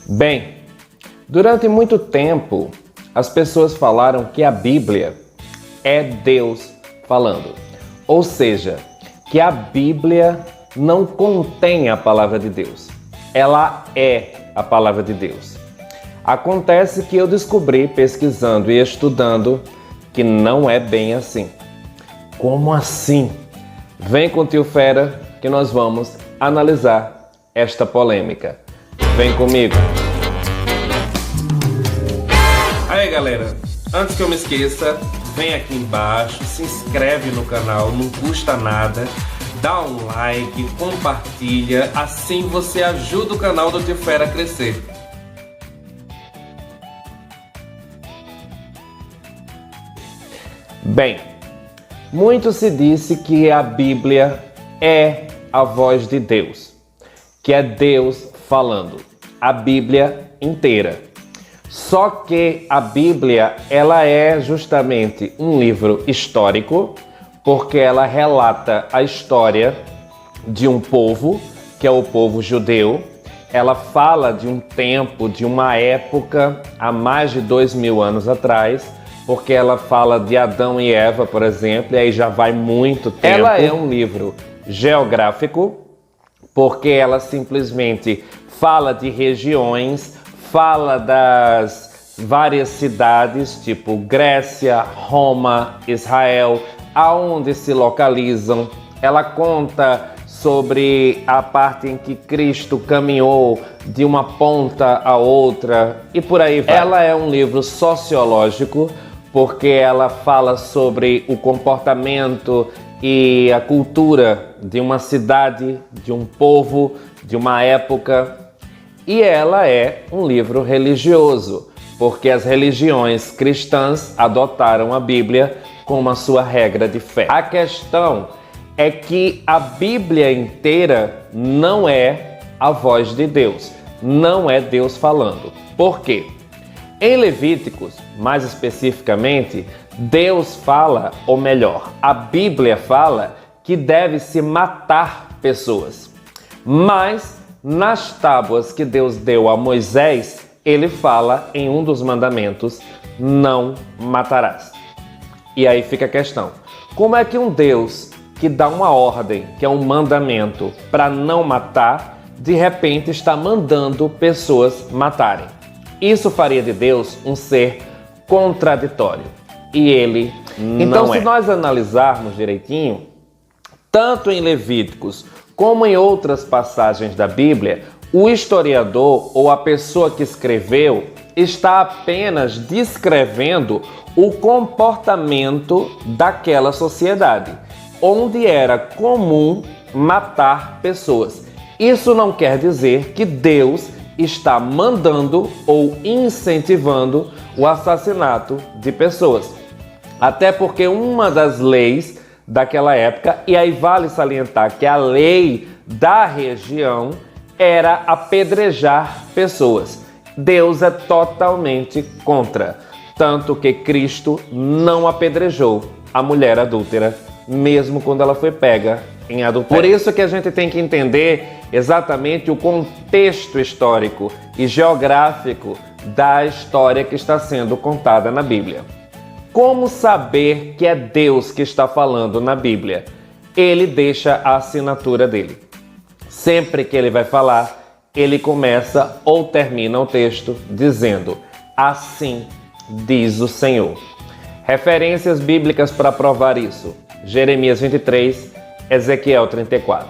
Bem, durante muito tempo, as pessoas falaram que a Bíblia é Deus falando. Ou seja, que a Bíblia não contém a palavra de Deus. Ela é a palavra de Deus. Acontece que eu descobri, pesquisando e estudando, que não é bem assim. Como assim? Vem com o Tio Fera que nós vamos analisar esta polêmica. Vem comigo! Aí galera, antes que eu me esqueça, vem aqui embaixo, se inscreve no canal, não custa nada, dá um like, compartilha, assim você ajuda o canal do Tio Fera a crescer. Bem, muito se disse que a Bíblia é a voz de Deus, que é Deus falando, a Bíblia inteira. Só que a Bíblia, ela é justamente um livro histórico, porque ela relata a história de um povo, que é o povo judeu. Ela fala de um tempo, de uma época, há mais de 2000 anos atrás, porque ela fala de Adão e Eva, por exemplo, e aí já vai muito tempo. Ela é um livro geográfico, porque ela simplesmente fala de regiões, fala das várias cidades, tipo Grécia, Roma, Israel, aonde se localizam. Ela conta sobre a parte em que Cristo caminhou de uma ponta a outra e por aí vai. Ela é um livro sociológico, porque ela fala sobre o comportamento e a cultura de uma cidade, de um povo, de uma época. E ela é um livro religioso, porque as religiões cristãs adotaram a Bíblia como a sua regra de fé. A questão é que a Bíblia inteira não é a voz de Deus, não é Deus falando. Por quê? Em Levíticos, mais especificamente, Deus fala, ou melhor, a Bíblia fala que deve-se matar pessoas. Mas nas tábuas que Deus deu a Moisés, ele fala em um dos mandamentos, não matarás. E aí fica a questão, como é que um Deus que dá uma ordem, que é um mandamento para não matar, de repente está mandando pessoas matarem? Isso faria de Deus um ser contraditório. E ele não é. Então, se nós analisarmos direitinho, tanto em Levíticos como em outras passagens da Bíblia, o historiador ou a pessoa que escreveu está apenas descrevendo o comportamento daquela sociedade, onde era comum matar pessoas. Isso não quer dizer que Deus está mandando ou incentivando o assassinato de pessoas. Até porque uma das leis daquela época, e aí vale salientar que a lei da região era apedrejar pessoas. Deus é totalmente contra, tanto que Cristo não apedrejou a mulher adúltera, mesmo quando ela foi pega em adultério. Por isso que a gente tem que entender exatamente o contexto histórico e geográfico da história que está sendo contada na Bíblia. Como saber que é Deus que está falando na Bíblia? Ele deixa a assinatura dele. Sempre que ele vai falar, ele começa ou termina o texto dizendo: assim diz o Senhor. Referências bíblicas para provar isso: Jeremias 23, Ezequiel 34.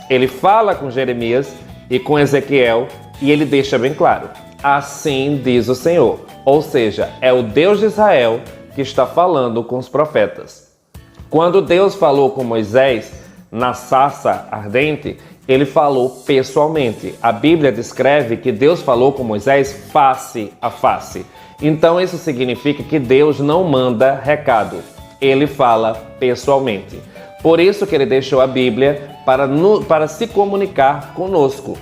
Ele fala com Jeremias e com Ezequiel e ele deixa bem claro: assim diz o Senhor. Ou seja, é o Deus de Israel que está falando com os profetas. Quando Deus falou com Moisés na sarça ardente, ele falou pessoalmente. A Bíblia descreve que Deus falou com Moisés face a face. Então isso significa que Deus não manda recado, ele fala pessoalmente. Por isso que ele deixou a Bíblia para se comunicar conosco.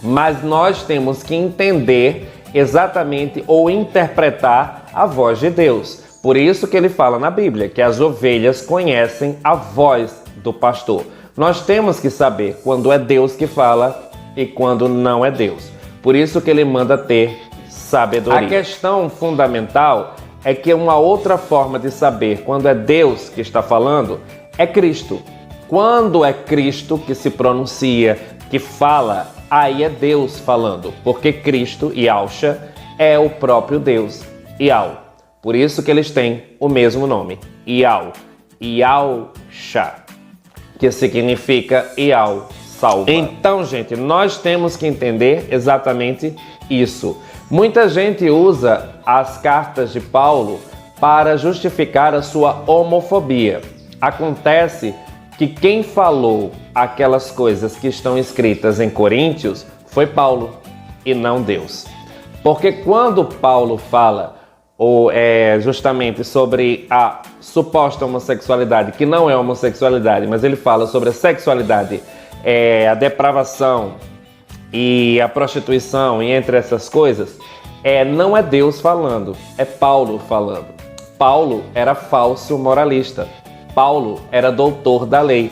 Mas nós temos que entender exatamente ou interpretar a voz de Deus. Por isso que ele fala na Bíblia que as ovelhas conhecem a voz do pastor. Nós temos que saber quando é Deus que fala e quando não é Deus. Por isso que ele manda ter sabedoria. A questão fundamental é que uma outra forma de saber quando é Deus que está falando é Cristo. Quando é Cristo que se pronuncia, que fala, aí é Deus falando, porque Cristo, Yahshua, é o próprio Deus, Yahweh. Por isso que eles têm o mesmo nome, Yahweh, Yahshua, que significa Yahweh, salva. Então, gente, nós temos que entender exatamente isso. Muita gente usa as cartas de Paulo para justificar a sua homofobia. Acontece que quem falou aquelas coisas que estão escritas em Coríntios foi Paulo e não Deus. Porque quando Paulo fala justamente sobre a suposta homossexualidade, que não é homossexualidade, mas ele fala sobre a sexualidade, a depravação e a prostituição, e entre essas coisas, não é Deus falando, é Paulo falando. Paulo era falso moralista. Paulo era doutor da lei.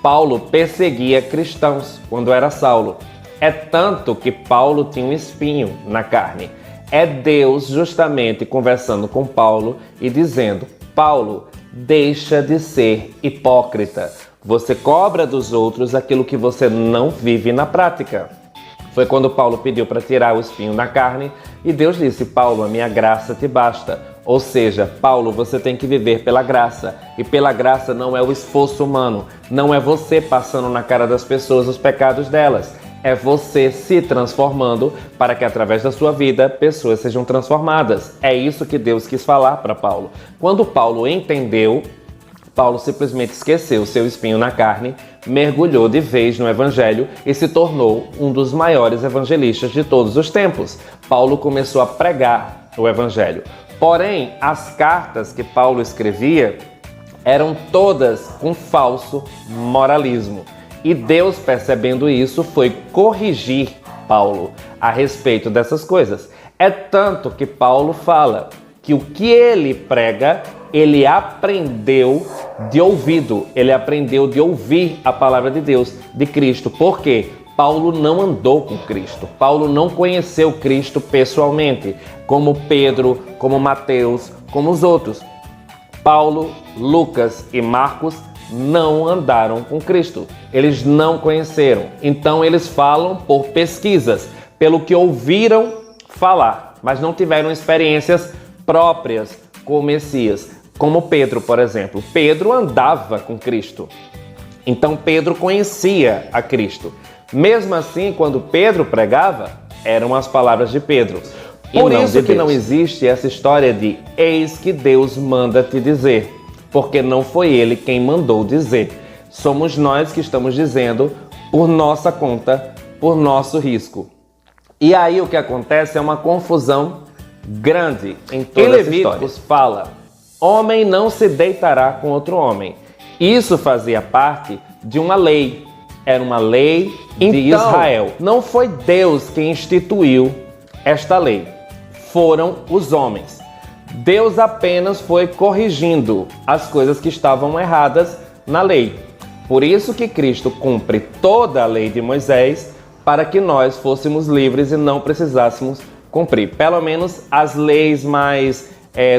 Paulo perseguia cristãos quando era Saulo. É tanto que Paulo tinha um espinho na carne. É Deus justamente conversando com Paulo e dizendo: Paulo, deixa de ser hipócrita. Você cobra dos outros aquilo que você não vive na prática. Foi quando Paulo pediu para tirar o espinho da carne e Deus disse: Paulo, a minha graça te basta. Ou seja, Paulo, você tem que viver pela graça. E pela graça não é o esforço humano. Não é você passando na cara das pessoas os pecados delas. É você se transformando para que através da sua vida pessoas sejam transformadas. É isso que Deus quis falar para Paulo. Quando Paulo entendeu, Paulo simplesmente esqueceu seu espinho na carne, mergulhou de vez no evangelho e se tornou um dos maiores evangelistas de todos os tempos. Paulo começou a pregar o evangelho. Porém, as cartas que Paulo escrevia eram todas com falso moralismo. E Deus, percebendo isso, foi corrigir Paulo a respeito dessas coisas. É tanto que Paulo fala que o que ele prega, ele aprendeu de ouvido, ele aprendeu de ouvir a palavra de Deus, de Cristo. Por quê? Paulo não andou com Cristo, Paulo não conheceu Cristo pessoalmente, como Pedro, como Mateus, como os outros. Paulo, Lucas e Marcos não andaram com Cristo, eles não conheceram. Então eles falam por pesquisas, pelo que ouviram falar, mas não tiveram experiências próprias com o Messias. Como Pedro, por exemplo. Pedro andava com Cristo, então Pedro conhecia a Cristo. Mesmo assim, quando Pedro pregava, eram as palavras de Pedro. Por isso que não existe essa história de eis que Deus manda te dizer, porque não foi ele quem mandou dizer. Somos nós que estamos dizendo por nossa conta, por nosso risco. E aí o que acontece é uma confusão grande em toda essa história. Levíticos fala: homem não se deitará com outro homem. Isso fazia parte de uma lei. Era uma lei de Israel. Não foi Deus quem instituiu esta lei. Foram os homens. Deus apenas foi corrigindo as coisas que estavam erradas na lei. Por isso que Cristo cumpre toda a lei de Moisés, para que nós fôssemos livres e não precisássemos cumprir. Pelo menos as leis mais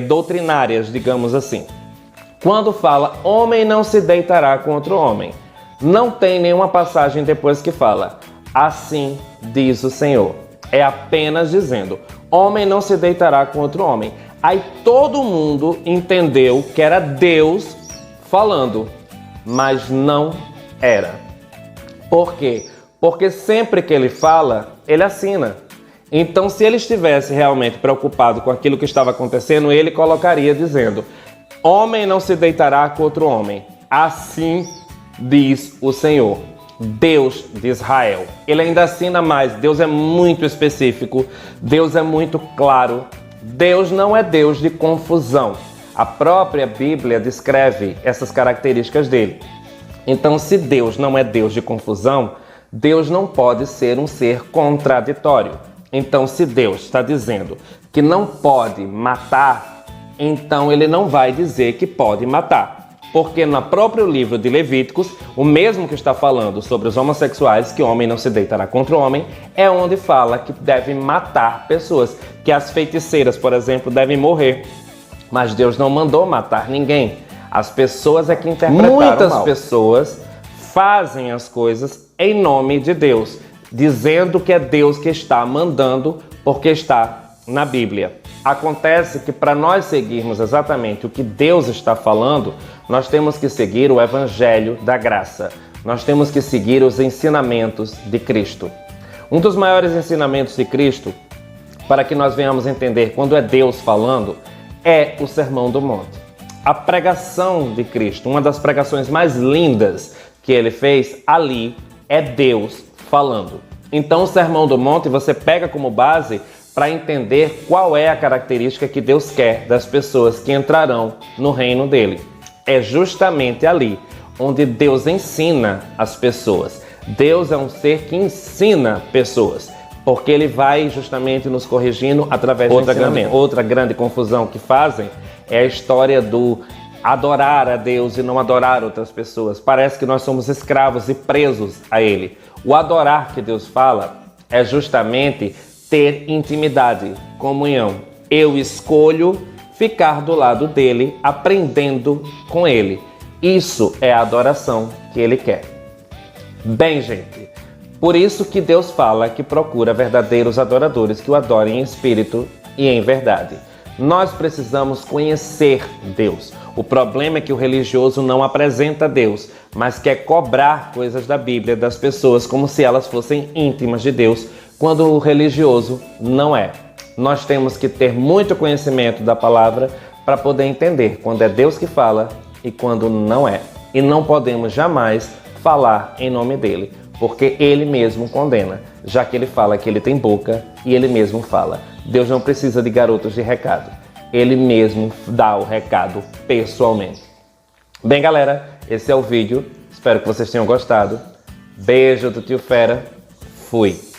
doutrinárias, digamos assim. Quando fala, homem não se deitará com outro homem, não tem nenhuma passagem depois que fala, assim diz o Senhor. É apenas dizendo, homem não se deitará com outro homem. Aí todo mundo entendeu que era Deus falando, mas não era. Por quê? Porque sempre que ele fala, ele assina. Então, se ele estivesse realmente preocupado com aquilo que estava acontecendo, ele colocaria dizendo, homem não se deitará com outro homem. Assim diz o Senhor, Deus de Israel. Ele ainda assina mais. Deus é muito específico. Deus é muito claro. Deus não é Deus de confusão. A própria Bíblia descreve essas características dele. Então, se Deus não é Deus de confusão, Deus não pode ser um ser contraditório. Então, se Deus está dizendo que não pode matar, então ele não vai dizer que pode matar. Porque no próprio livro de Levíticos, o mesmo que está falando sobre os homossexuais, que o homem não se deitará contra o homem, é onde fala que deve matar pessoas, que as feiticeiras, por exemplo, devem morrer. Mas Deus não mandou matar ninguém. As pessoas é que interpretaram mal. Muitas pessoas fazem as coisas em nome de Deus, dizendo que é Deus que está mandando, porque está na Bíblia. Acontece que para nós seguirmos exatamente o que Deus está falando, nós temos que seguir o Evangelho da Graça. Nós temos que seguir os ensinamentos de Cristo. Um dos maiores ensinamentos de Cristo, para que nós venhamos entender quando é Deus falando, é o Sermão do Monte. A pregação de Cristo, uma das pregações mais lindas que ele fez, ali é Deus falando. Então o Sermão do Monte você pega como base para entender qual é a característica que Deus quer das pessoas que entrarão no reino dele. É justamente ali onde Deus ensina as pessoas. Deus é um ser que ensina pessoas, porque ele vai justamente nos corrigindo através do ensinamento. Outra grande confusão que fazem é a história do adorar a Deus e não adorar outras pessoas. Parece que nós somos escravos e presos a ele. O adorar que Deus fala é justamente ter intimidade, comunhão. Eu escolho ficar do lado dele, aprendendo com ele. Isso é a adoração que ele quer. Bem, gente, por isso que Deus fala que procura verdadeiros adoradores que o adorem em espírito e em verdade. Nós precisamos conhecer Deus. O problema é que o religioso não apresenta Deus, mas quer cobrar coisas da Bíblia das pessoas como se elas fossem íntimas de Deus, quando o religioso não é. Nós temos que ter muito conhecimento da palavra para poder entender quando é Deus que fala e quando não é. E não podemos jamais falar em nome dele, porque ele mesmo condena, já que ele fala que ele tem boca e ele mesmo fala. Deus não precisa de garotos de recado. Ele mesmo dá o recado pessoalmente. Bem, galera, esse é o vídeo. Espero que vocês tenham gostado. Beijo do Tio Fera. Fui.